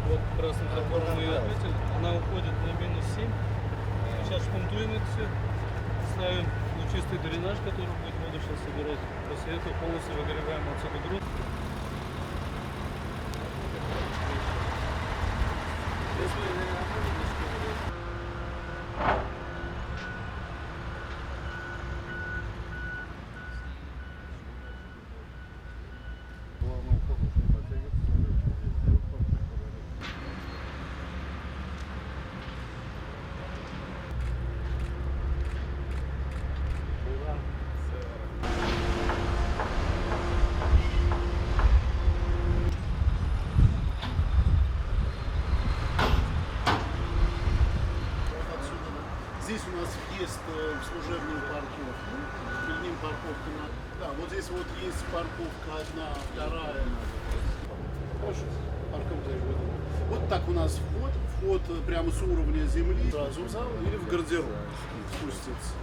Вот красным забором мы ее отметили. Она уходит на -7. Сейчас шпунтуем это все. Ставим чистый дренаж, который будет воду сейчас собирать. После этого полностью выгребаем отсюда грунт. Здесь у нас въезд в служебную парковку, перед ним парковка. Да, вот здесь вот есть парковка одна, вторая. Вот так у нас вход прямо с уровня земли, сразу в зал или в гардероб спуститься.